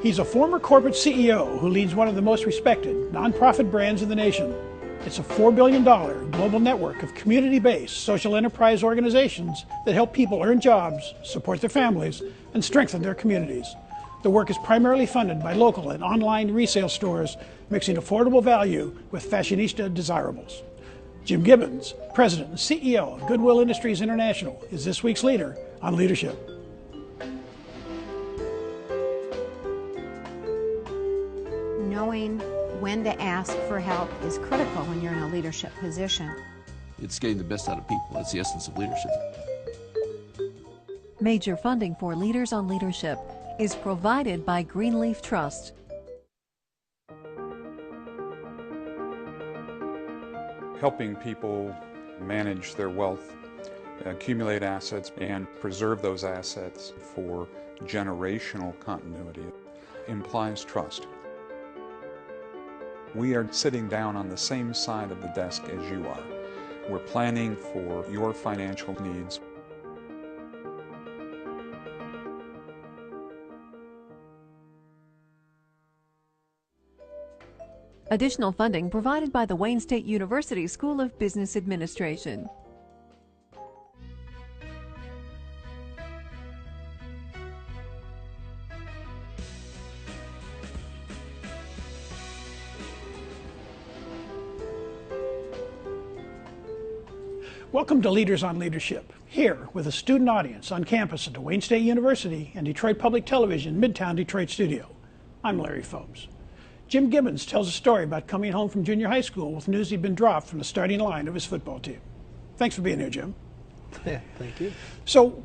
He's a former corporate CEO who leads one of the most respected nonprofit brands in the nation. It's a $4 billion global network of community-based social enterprise organizations that help people earn jobs, support their families, and strengthen their communities. The work is primarily funded by local and online resale stores, mixing affordable value with fashionista desirables. Jim Gibbons, President and CEO of Goodwill Industries International, is this week's leader on leadership. Knowing when to ask for help is critical when you're in a leadership position. It's getting the best out of people. That's the essence of leadership. Major funding for Leaders on Leadership is provided by Greenleaf Trust. Helping people manage their wealth, accumulate assets, and preserve those assets for generational continuity implies trust. We are sitting down on the same side of the desk as you are. We're planning for your financial needs. Additional funding provided by the Wayne State University School of Business Administration. Welcome to Leaders on Leadership, here with a student audience on campus at the Wayne State University and Detroit Public Television Midtown Detroit studio. I'm Larry Fobes. Jim Gibbons tells a story about coming home from junior high school with news he'd been dropped from the starting line of his football team. Thanks for being here, Jim. Yeah, thank you. So,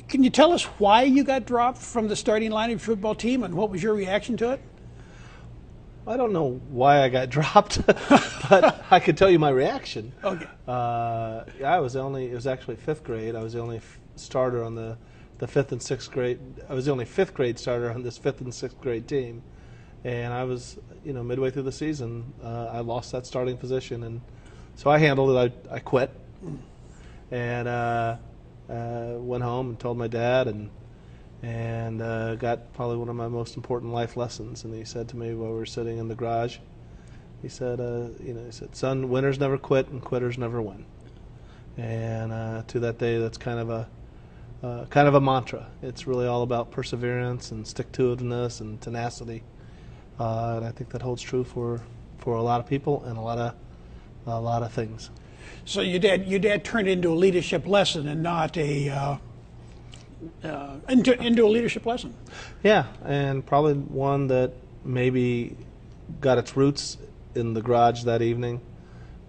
can you tell us why you got dropped from the starting line of your football team and what was your reaction to it? I don't know why I got dropped, but I could tell you my reaction. Okay. It was actually fifth grade. I was the only starter on the fifth and sixth grade. I was the only fifth grade starter on this fifth and sixth grade team. And I was, midway through the season, I lost that starting position. And so I handled it. I quit and went home and told my dad and got probably one of my most important life lessons. And he said to me while we were sitting in the garage, he said, son, winners never quit and quitters never win. And to that day, that's kind of a mantra. It's really all about perseverance and stick-to-itiveness and tenacity. And I think that holds true for a lot of people and a lot of things. So your dad turned into a leadership lesson and not into a leadership lesson. Yeah, and probably one that maybe got its roots in the garage that evening,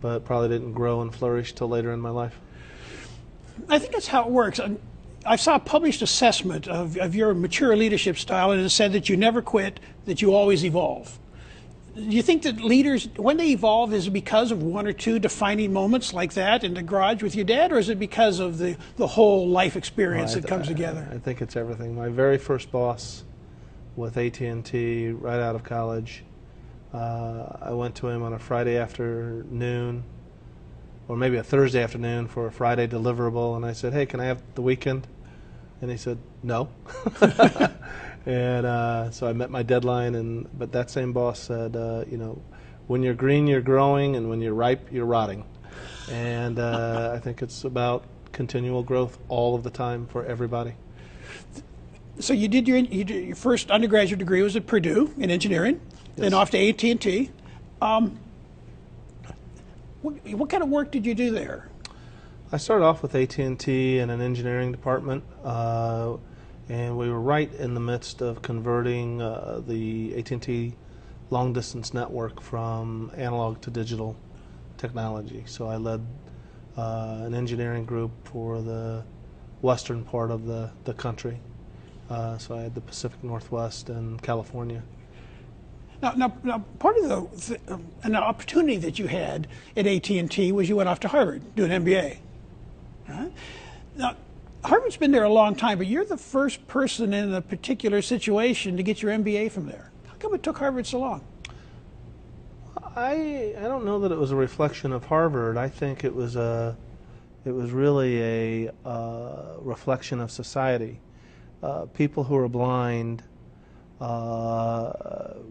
but probably didn't grow and flourish till later in my life. I think that's how it works. I saw a published assessment of your mature leadership style, and it said that you never quit, that you always evolve. Do you think that leaders, when they evolve, is it because of one or two defining moments like that in the garage with your dad, or is it because of the whole life experience that comes together? I think it's everything. My very first boss with AT&T right out of college, I went to him on a Friday afternoon, or maybe a Thursday afternoon for a Friday deliverable, and I said, hey, can I have the weekend? And he said, no. And so I met my deadline, but that same boss said, when you're green, you're growing, and when you're ripe, you're rotting. And I think it's about continual growth all of the time for everybody. So you did your first undergraduate degree was at Purdue in engineering, yes. Then off to AT&T. What kind of work did you do there? I started off with AT&T in an engineering department, and we were right in the midst of converting the AT&T long-distance network from analog to digital technology. So I led an engineering group for the western part of the country. So I had the Pacific Northwest and California. Now part of an opportunity that you had at AT&T was you went off to Harvard, do an MBA. Right? Now, Harvard's been there a long time, but you're the first person in a particular situation to get your MBA from there. How come it took Harvard so long? I don't know that it was a reflection of Harvard. I think it was really a reflection of society. People who are blind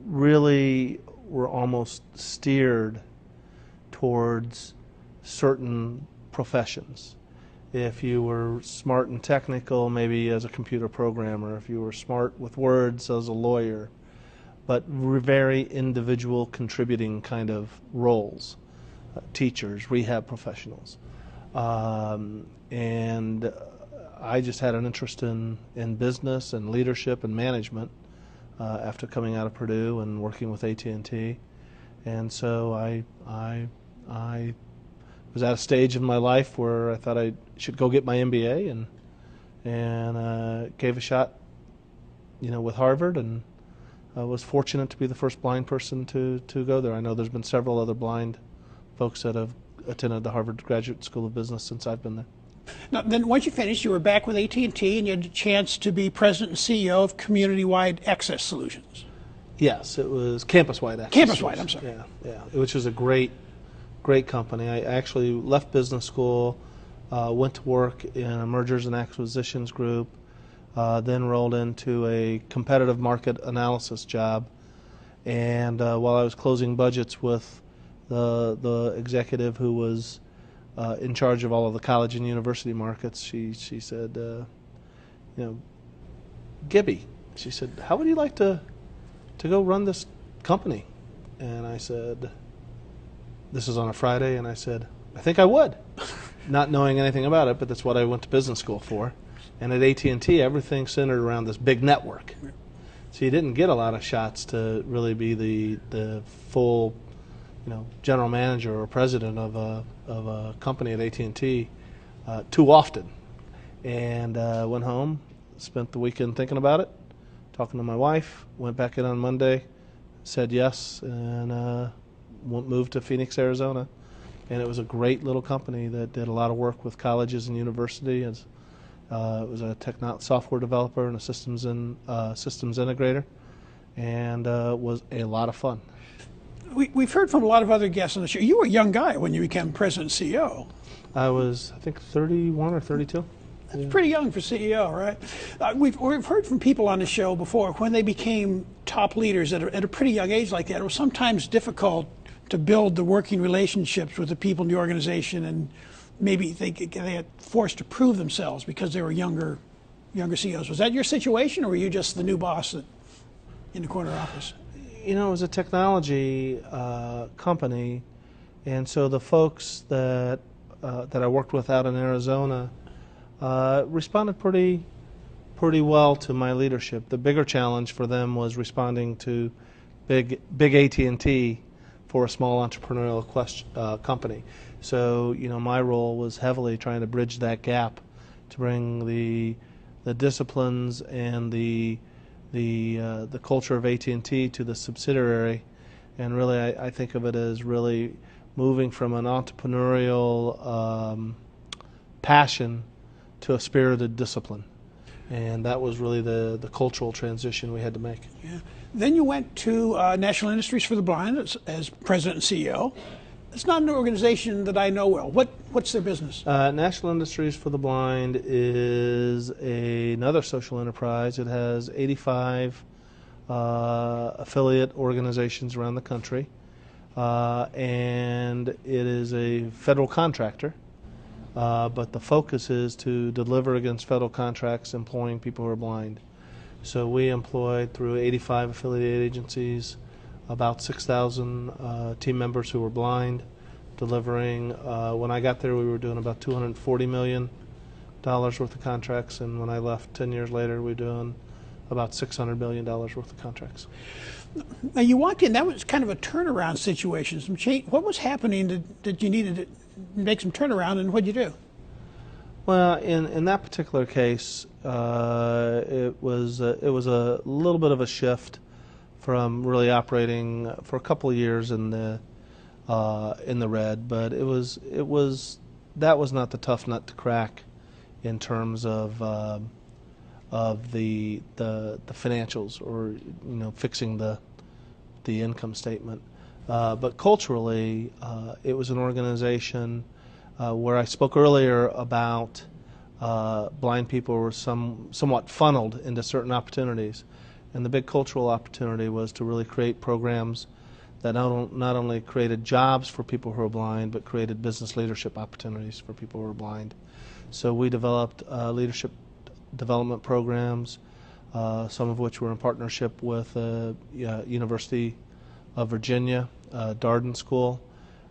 really were almost steered towards certain professions. If you were smart and technical, maybe as a computer programmer. If you were smart with words, as a lawyer. But very individual contributing kind of roles. Teachers, rehab professionals. And I just had an interest in business and leadership and management after coming out of Purdue and working with AT&T. And so I was at a stage in my life where I thought I should go get my MBA, and gave a shot, with Harvard, and I was fortunate to be the first blind person to go there. I know there's been several other blind folks that have attended the Harvard Graduate School of Business since I've been there. Now, then once you finished, you were back with AT&T, and you had a chance to be president and CEO of Community-Wide Access Solutions. Yes, it was Campus-Wide Access. Campus-Wide, I'm sorry. Yeah, which was a great company. I actually left business school, went to work in a mergers and acquisitions group, then rolled into a competitive market analysis job, and while I was closing budgets with the executive who was in charge of all of the college and university markets, she said, Gibby, she said, how would you like to go run this company? And I said, this is on a Friday, and I said, I think I would, not knowing anything about it, but that's what I went to business school for. And at AT&T, everything centered around this big network. So you didn't get a lot of shots to really be the full, general manager or president of a company at AT&T too often. And went home, spent the weekend thinking about it, talking to my wife, went back in on Monday, said yes, and moved to Phoenix, Arizona. And it was a great little company that did a lot of work with colleges and universities. It was a software developer and a systems integrator, and was a lot of fun. We've heard from a lot of other guests on the show. You were a young guy when you became president and CEO. I was, I think, 31 or 32. That's pretty young for CEO, right? We've heard from people on the show before, when they became top leaders at a pretty young age like that, it was sometimes difficult to build the working relationships with the people in the organization, and maybe they got forced to prove themselves because they were younger CEOs. Was that your situation, or were you just the new boss in the corner office? It was a technology company, and so the folks that I worked with out in Arizona responded pretty well to my leadership. The bigger challenge for them was responding to big AT&T for a small entrepreneurial company. So my role was heavily trying to bridge that gap to bring the disciplines and the culture of AT&T to the subsidiary, and really I think of it as really moving from an entrepreneurial passion to a spirited discipline, and that was really the cultural transition we had to make. Yeah. Then you went to National Industries for the Blind as president and CEO. It's not an organization that I know well. What's their business? National Industries for the Blind is another social enterprise. It has 85 affiliate organizations around the country, and it is a federal contractor, but the focus is to deliver against federal contracts employing people who are blind. So we employed through 85 affiliate agencies about 6,000 team members who were blind, delivering, when I got there we were doing about $240 million worth of contracts, and when I left 10 years later we were doing about $600 million worth of contracts. Now you walked in, that was kind of a turnaround situation. Some change. What was happening that you needed to make some turnaround, and what'd you do? Well, in that particular case, it was a little bit of a shift from really operating for a couple of years in the red, but that was not the tough nut to crack in terms of the financials, or fixing the income statement. But culturally, it was an organization where I spoke earlier about blind people were somewhat funneled into certain opportunities. And the big cultural opportunity was to really create programs that not only created jobs for people who are blind, but created business leadership opportunities for people who are blind. So we developed leadership development programs, some of which were in partnership with University of Virginia, Darden School,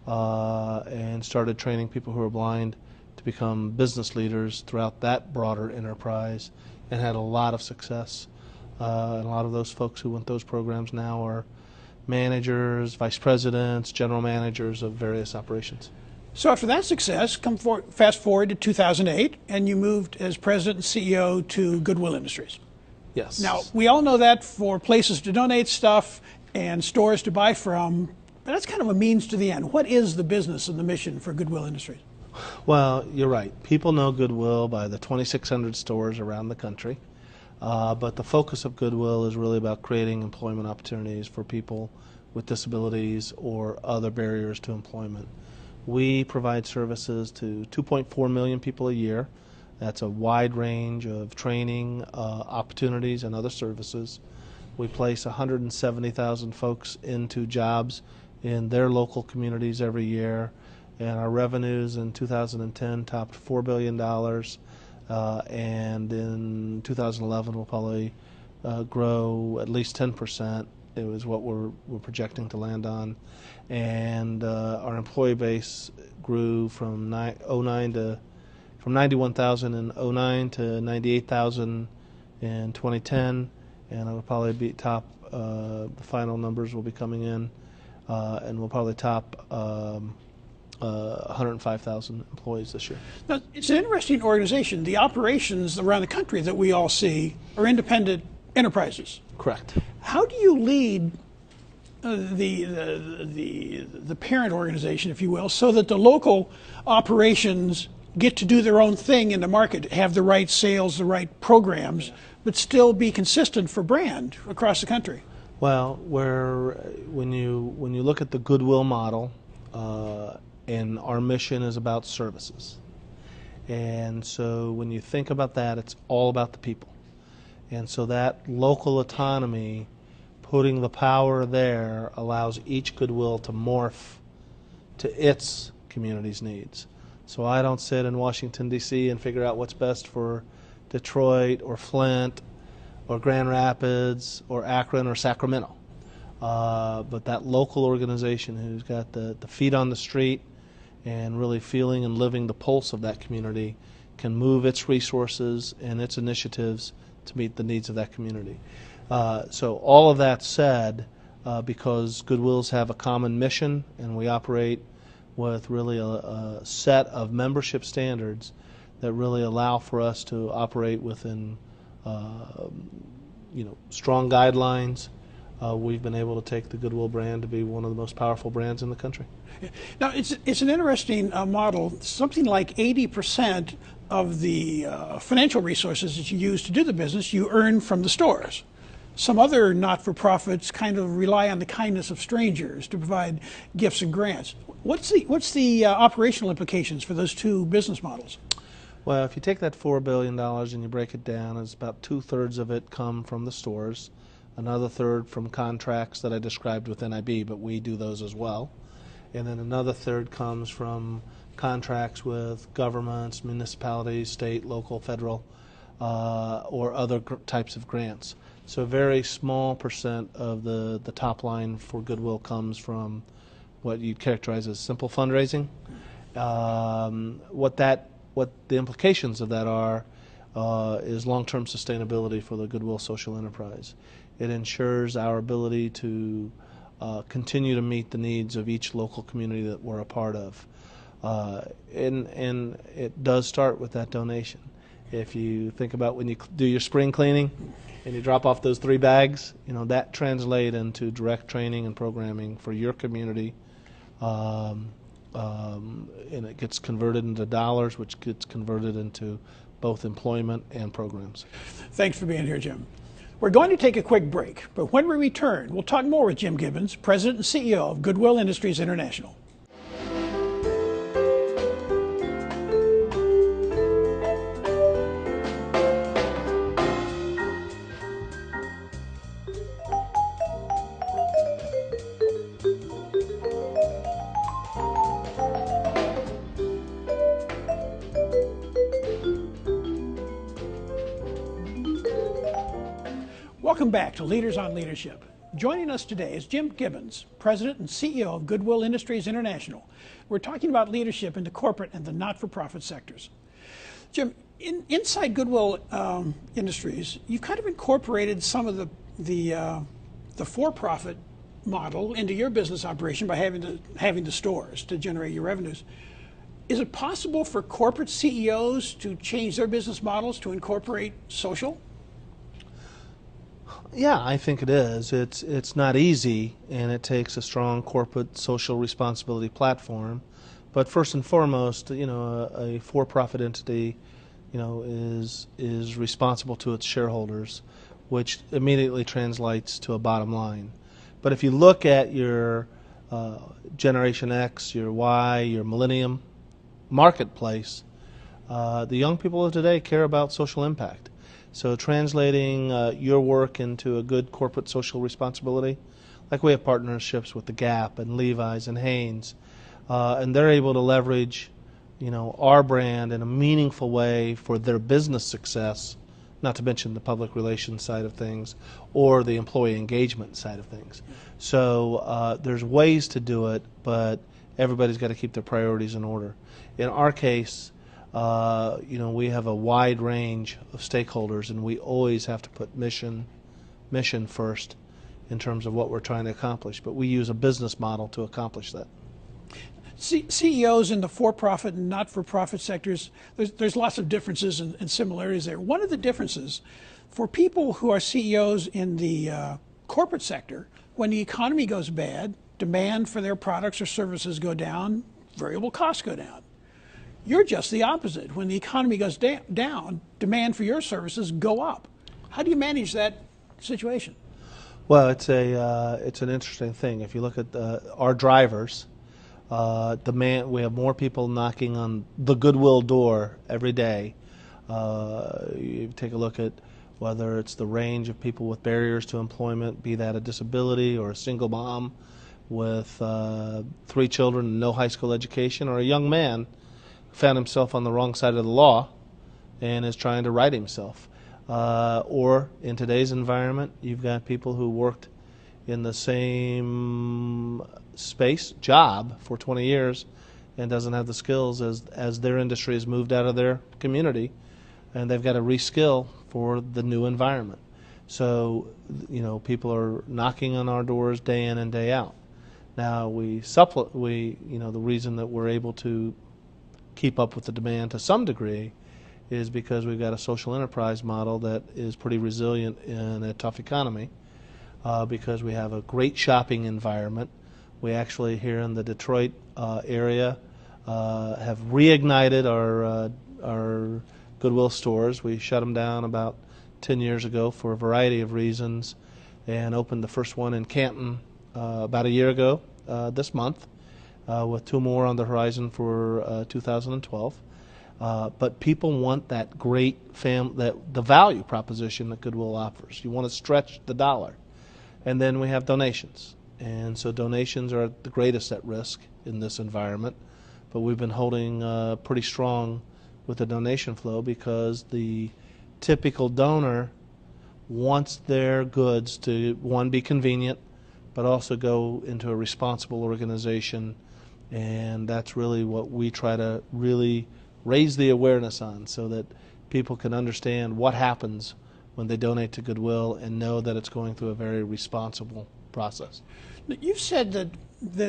and started training people who are blind to become business leaders throughout that broader enterprise, and had a lot of success. And a lot of those folks who went those programs now are managers, vice presidents, general managers of various operations. So after that success, fast forward to 2008, and you moved as president and CEO to Goodwill Industries. Yes. Now, we all know that for places to donate stuff and stores to buy from, but that's kind of a means to the end. What is the business and the mission for Goodwill Industries? Well, you're right. People know Goodwill by the 2,600 stores around the country. But the focus of Goodwill is really about creating employment opportunities for people with disabilities or other barriers to employment. We provide services to 2.4 million people a year. That's a wide range of training, opportunities, and other services. We place 170,000 folks into jobs in their local communities every year, and our revenues in 2010 topped $4 billion. And in 2011 we'll probably grow at least 10%. It was what we're projecting to land on. And our employee base grew from 91,000 in 2009 to 98,000 in 2010, and it'll probably be top. The final numbers will be coming in, and we'll probably top 105,000 employees this year. Now, it's an interesting organization. The operations around the country that we all see are independent enterprises. Correct. How do you lead the parent organization, if you will, so that the local operations get to do their own thing in the market, have the right sales, the right programs, but still be consistent for brand across the country? Well, when you look at the Goodwill model, and our mission is about services. And so when you think about that, it's all about the people. And so that local autonomy, putting the power there, allows each Goodwill to morph to its community's needs. So I don't sit in Washington, D.C. and figure out what's best for Detroit or Flint or Grand Rapids or Akron or Sacramento. But that local organization who's got the feet on the street and really feeling and living the pulse of that community can move its resources and its initiatives to meet the needs of that community. So all of that said, because Goodwills have a common mission and we operate with really a set of membership standards that really allow for us to operate within strong guidelines, we've been able to take the Goodwill brand to be one of the most powerful brands in the country. Now, it's an interesting model. Something like 80% of the financial resources that you use to do the business, you earn from the stores. Some other not-for-profits kind of rely on the kindness of strangers to provide gifts and grants. What's the operational implications for those two business models? Well, if you take that $4 billion and you break it down, it's about 2/3 of it come from the stores, another third from contracts that I described with NIB, but we do those as well. And then another third comes from contracts with governments, municipalities, state, local, federal, or other types of grants. So a very small percent of the top line for Goodwill comes from what you'd characterize as simple fundraising. What the implications of that are is long-term sustainability for the Goodwill social enterprise. It ensures our ability to continue to meet the needs of each local community that we're a part of. And it does start with that donation. If you think about when you do your spring cleaning and you drop off those 3 bags, that translates into direct training and programming for your community. And it gets converted into dollars, which gets converted into both employment and programs. Thanks for being here, Jim. We're going to take a quick break, but when we return, we'll talk more with Jim Gibbons, President and CEO of Goodwill Industries International. Welcome back to Leaders on Leadership. Joining us today is Jim Gibbons, President and CEO of Goodwill Industries International. We're talking about leadership in the corporate and the not-for-profit sectors. Jim, inside Goodwill Industries, you've kind of incorporated some of the for-profit model into your business operation by having the stores to generate your revenues. Is it possible for corporate CEOs to change their business models to incorporate social? Yeah, I think it is. It's not easy, and it takes a strong corporate social responsibility platform. But first and foremost, a for-profit entity, is responsible to its shareholders, which immediately translates to a bottom line. But if you look at your Generation X, your Y, your Millennium marketplace, the young people of today care about social impact. So translating your work into a good corporate social responsibility, like we have partnerships with the Gap and Levi's and Hanes, and they're able to leverage, our brand in a meaningful way for their business success, not to mention the public relations side of things or the employee engagement side of things. So there's ways to do it, but everybody's got to keep their priorities in order. In our case, we have a wide range of stakeholders, and we always have to put mission first in terms of what we're trying to accomplish. But we use a business model to accomplish that. CEOs in the for-profit and not-for-profit sectors, there's lots of differences and similarities there. One of the differences for people who are CEOs in the corporate sector, when the economy goes bad, demand for their products or services go down, variable costs go down. You're just the opposite. When the economy goes down, demand for your services go up. How do you manage that situation? Well, it's an interesting thing. If you look at our drivers, demand, we have more people knocking on the Goodwill door every day. You take a look at whether it's the range of people with barriers to employment, be that a disability or a single mom with 3 children and no high school education, or a young man found himself on the wrong side of the law and is trying to right himself. Or in today's environment, you've got people who worked in the same job for 20 years and doesn't have the skills as their industry has moved out of their community, and they've got to reskill for the new environment. So, people are knocking on our doors day in and day out. Now, the reason that we're able to keep up with the demand to some degree is because we've got a social enterprise model that is pretty resilient in a tough economy, because we have a great shopping environment. We actually, here in the Detroit area, have reignited our Goodwill stores. We shut them down about 10 years ago for a variety of reasons, and opened the first one in Canton about a year ago this month, with 2 more on the horizon for 2012. But people want that great the value proposition that Goodwill offers. You want to stretch the dollar. And then we have donations. And so donations are the greatest at risk in this environment. But we've been holding pretty strong with the donation flow, because the typical donor wants their goods to, one, be convenient, but also go into a responsible organization. And that's really what we try to really raise the awareness on, so that people can understand what happens when they donate to Goodwill and know that it's going through a very responsible process. You've said that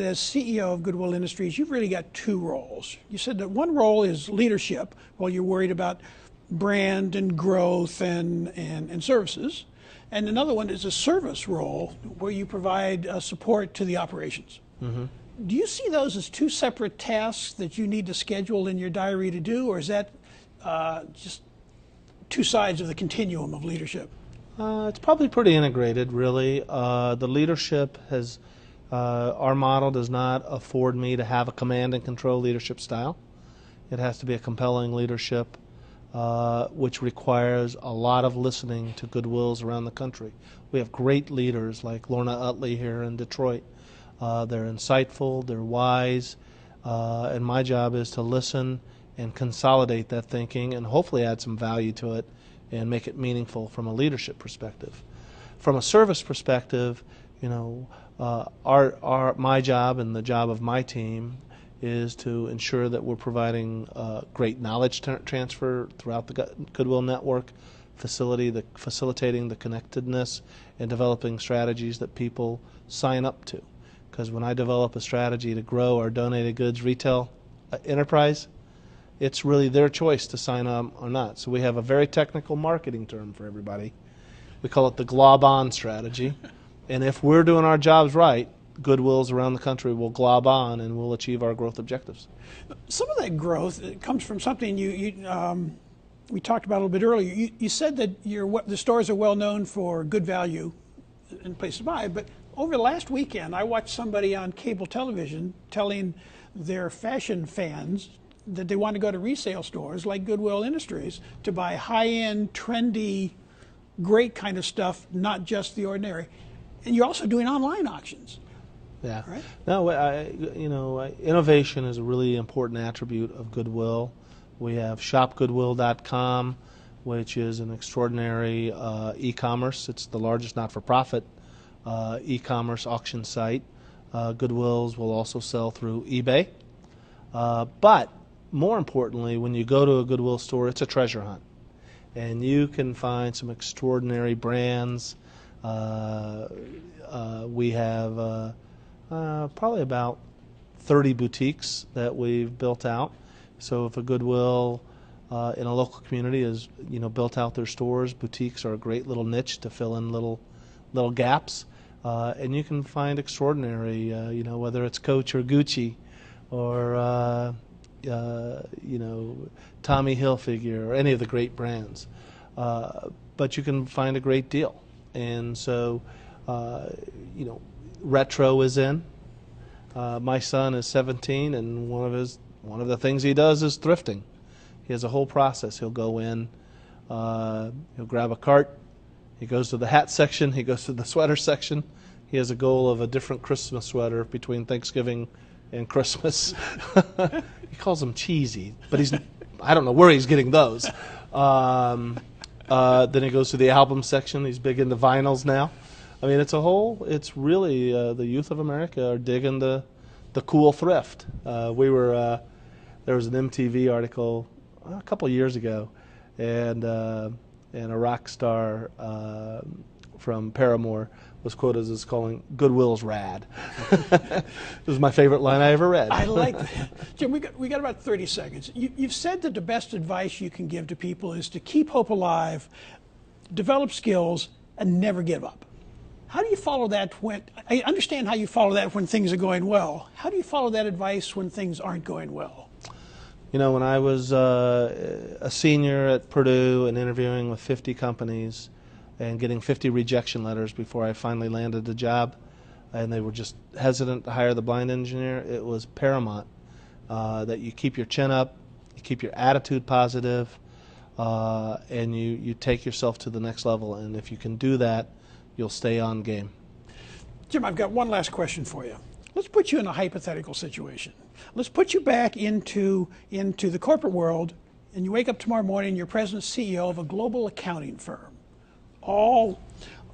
as CEO of Goodwill Industries, you've really got 2 roles. You said that one role is leadership, while you're worried about brand and growth and services. And another one is a service role, where you provide support to the operations. Mm-hmm. Do you see those as 2 separate tasks that you need to schedule in your diary to do, or is that just 2 sides of the continuum of leadership? It's probably pretty integrated, really. The leadership has, our model does not afford me to have a command and control leadership style. It has to be a compelling leadership, which requires a lot of listening to Goodwills around the country. We have great leaders like Lorna Utley here in Detroit. They're insightful, they're wise, and my job is to listen and consolidate that thinking and hopefully add some value to it and make it meaningful from a leadership perspective. from a service perspective, you know, my job and the job of my team is to ensure that we're providing great knowledge transfer throughout the Goodwill network, facilitating the connectedness and developing strategies that people sign up to. Because when I develop a strategy to grow our donated goods retail enterprise, it's really their choice to sign on or not. So we have a very technical marketing term for everybody. We call it the glob on strategy. And if we're doing our jobs right, Goodwills around the country will glob on and we'll achieve our growth objectives. Some of that growth comes from something we talked about a little bit earlier. You said that the stores are well known for good value and place to buy, but over the last weekend I watched somebody on cable television telling their fashion fans that they want to go to resale stores like Goodwill Industries to buy high-end, trendy, great kind of stuff, not just the ordinary. And you're also doing online auctions. Yeah. Right? No, innovation is a really important attribute of Goodwill. We have shopgoodwill.com, which is an extraordinary e-commerce. It's the largest not-for-profit e-commerce auction site. Goodwills will also sell through eBay. But more importantly, when you go to a Goodwill store, it's a treasure hunt. And you can find some extraordinary brands. We have probably about 30 boutiques that we've built out. So if a Goodwill in a local community has built out their stores, boutiques are a great little niche to fill in little gaps. And you can find extraordinary, whether it's Coach or Gucci or Tommy Hilfiger or any of the great brands. But you can find a great deal. And so, retro is in. My son is 17, and one of the things he does is thrifting. He has a whole process. He'll go in, he'll grab a cart, he goes to the hat section, he goes to the sweater section. He has a goal of a different Christmas sweater between Thanksgiving and Christmas. He calls them cheesy, but I don't know where he's getting those. Then he goes to the album section. He's big into vinyls now. I mean, it's really the youth of America are digging the cool thrift. There was an MTV article a couple of years ago, and a rock star from Paramore was quoted as calling Goodwill's rad. It was my favorite line I ever read. I like that. Jim, we got about 30 seconds. You've said that the best advice you can give to people is to keep hope alive, develop skills, and never give up. How do you follow that I understand how you follow that when things are going well. How do you follow that advice when things aren't going well? When I was a senior at Purdue and interviewing with 50 companies and getting 50 rejection letters before I finally landed the job, and they were just hesitant to hire the blind engineer, it was paramount that you keep your chin up, you keep your attitude positive, and you take yourself to the next level. And if you can do that, you'll stay on game. Jim, I've got one last question for you. Let's put you in a hypothetical situation. Let's put you back into the corporate world, and you wake up tomorrow morning, you're president CEO of a global accounting firm. All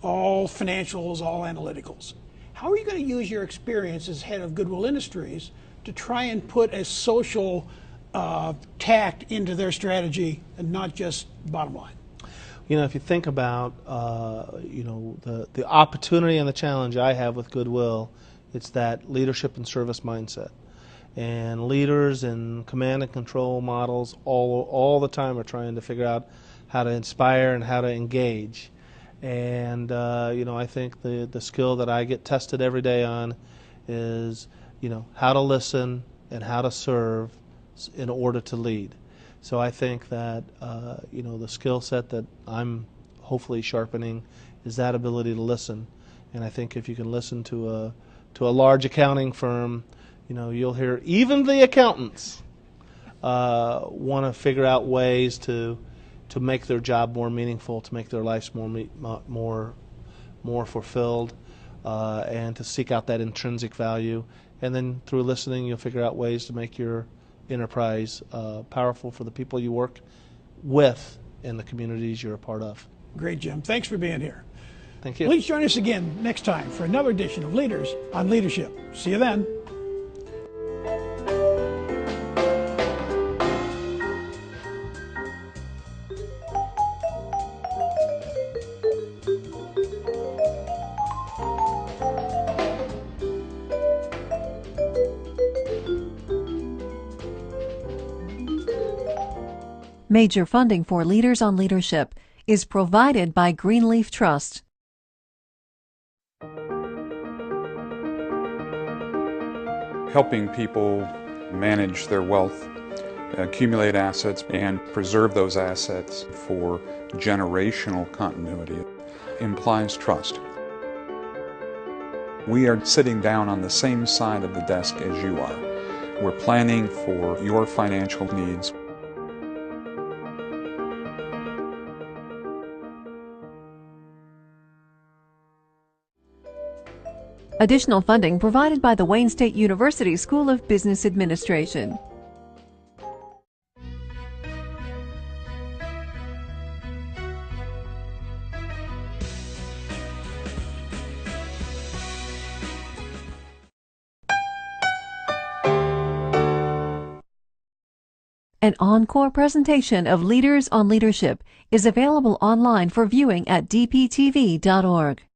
financials, all analyticals. How are you going to use your experience as head of Goodwill Industries to try and put a social tact into their strategy and not just bottom line? If you think about the opportunity and the challenge I have with Goodwill, it's that leadership and service mindset. And leaders and command and control models all the time are trying to figure out how to inspire and how to engage. And I think the skill that I get tested every day on is how to listen and how to serve in order to lead. So I think that the skill set that I'm hopefully sharpening is that ability to listen. And I think if you can listen to a large accounting firm, you'll hear even the accountants want to figure out ways to make their job more meaningful, to make their lives more fulfilled, and to seek out that intrinsic value. And then through listening, you'll figure out ways to make your enterprise powerful for the people you work with and the communities you're a part of. Great, Jim. Thanks for being here. Thank you. Please join us again next time for another edition of Leaders on Leadership. See you then. Major funding for Leaders on Leadership is provided by Greenleaf Trust. Helping people manage their wealth, accumulate assets, and preserve those assets for generational continuity implies trust. We are sitting down on the same side of the desk as you are. We're planning for your financial needs. Additional funding provided by the Wayne State University School of Business Administration. An encore presentation of Leaders on Leadership is available online for viewing at dptv.org.